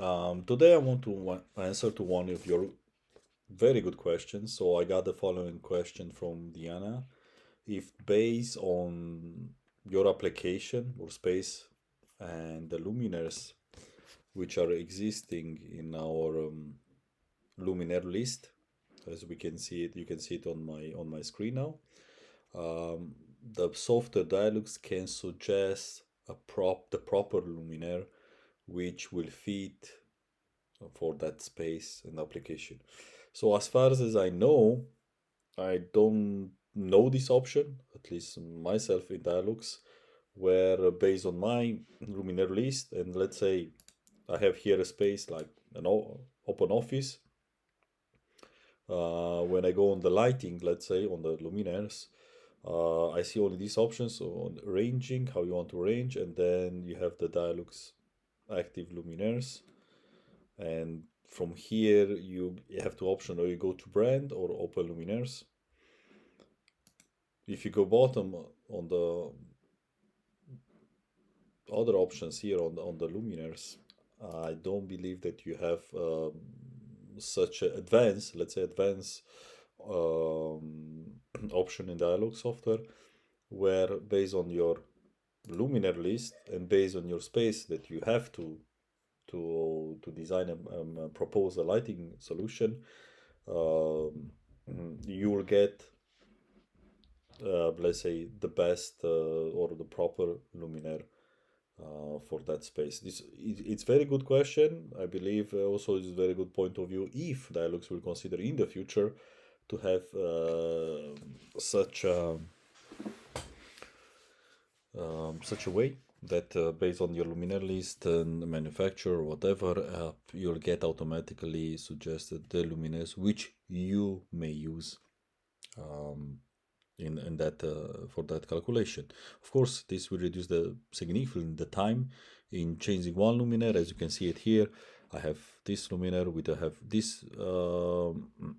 Today I want to answer to one of your very good questions. So I got the following question from Diana. If based on your application or space and the luminaires which are existing in our luminaire list, as we can see it, you can see it on my screen now. Um, the software Dialux can suggest the proper luminaire which will fit for that space and application. So as far as I know, I don't know this option, at least myself in Dialux, where based on my luminaire list, and let's say I have here a space like an open office. When I go on the lighting, let's say on the luminaires, I see only these options so on ranging, how you want to range, and then you have the Dialux active luminaires. And from here, you have two options, or you go to brand or open luminaires. If you go bottom on the other options here on the luminaires, I don't believe that you have such an advanced, let's say advanced um, option in Dialog software, where based on your luminaire list and based on your space that you have to design and propose a lighting solution, um, you will get let's say the best or the proper luminaire for that space. It's very good question. I believe also it's a very good point of view if Dialux will consider in the future to have such a way that based on your luminaire list and manufacturer or whatever, you'll get automatically suggested the luminaires which you may use um, in that for that calculation. Of course, this will reduce the significant the time in changing one luminaire. As you can see it here, I have this luminaire with I have this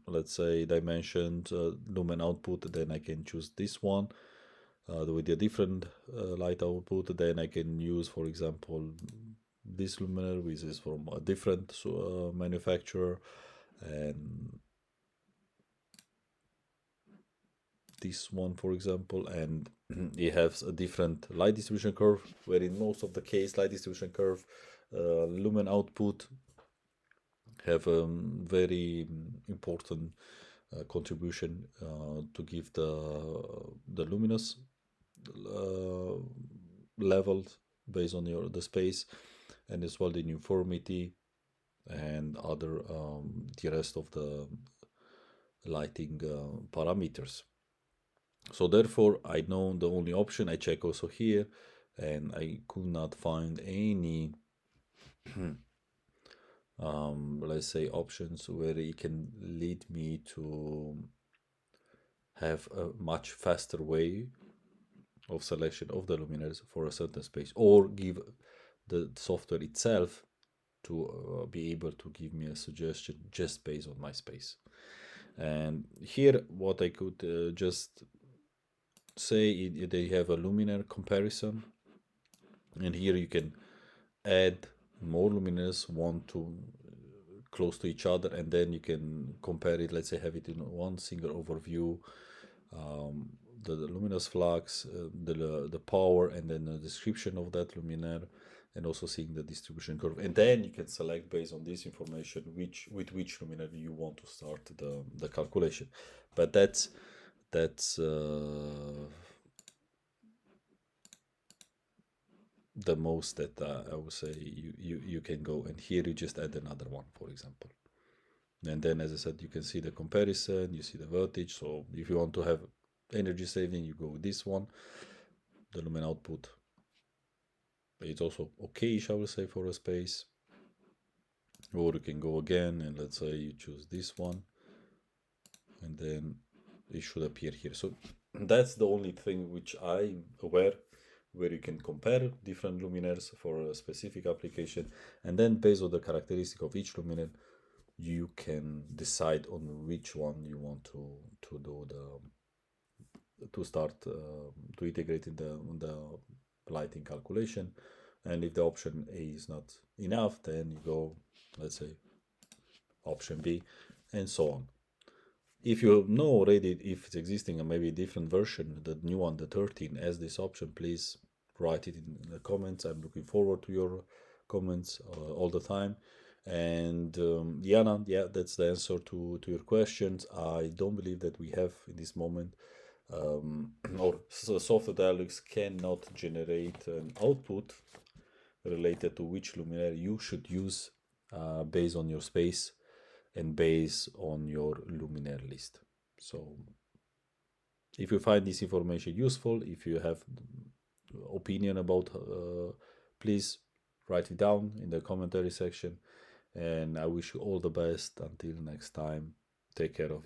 let's say dimensioned lumen output. Then I can choose this one with a different light output. Then I can use, for example, this luminaire, which is from a different manufacturer, and this one, for example, and it has a different light distribution curve, where in most of the case, light distribution curve, lumen output have a very important contribution to give the luminous uh, levels based on the space, and as well the uniformity and other the rest of the lighting parameters. So therefore, I know the only option. I check also here, and I could not find any, let's say, options where it can lead me to have a much faster way of selection of the luminaires for a certain space, or give the software itself to be able to give me a suggestion just based on my space. And here, what I could just say, they have a luminaire comparison, and here you can add more luminaires one to close to each other, and then you can compare it. Let's say have it in one single overview, the luminous flux, the power, and then the description of that luminaire, and also seeing the distribution curve. And then you can select based on this information with which luminaire you want to start the calculation. But that's the most that I would say you can go. And here you just add another one, for example. And then, as I said, you can see the comparison, you see the voltage. So if you want to have energy saving, you go with this one. The lumen output, it's also okay, I will say, for a space. Or you can go again, and let's say you choose this one, and then it should appear here. So that's the only thing which I'm aware, where you can compare different luminaires for a specific application, and then based on the characteristic of each luminaire, you can decide on which one you want to do to start to integrate in the lighting calculation. And if the option A is not enough, then you go let's say option B, and so on. If you know already if it's existing and maybe a different version, the new one, the 13, as this option, please write it in the comments. I'm looking forward to your comments all the time. And Diana, yeah, that's the answer to your questions. I don't believe that we have in this moment, or software Dialux cannot generate an output related to which luminaire you should use based on your space and based on your luminaire list. So if you find this information useful, if you have opinion about, please write it down in the commentary section. And I wish you all the best. Until next time, take care of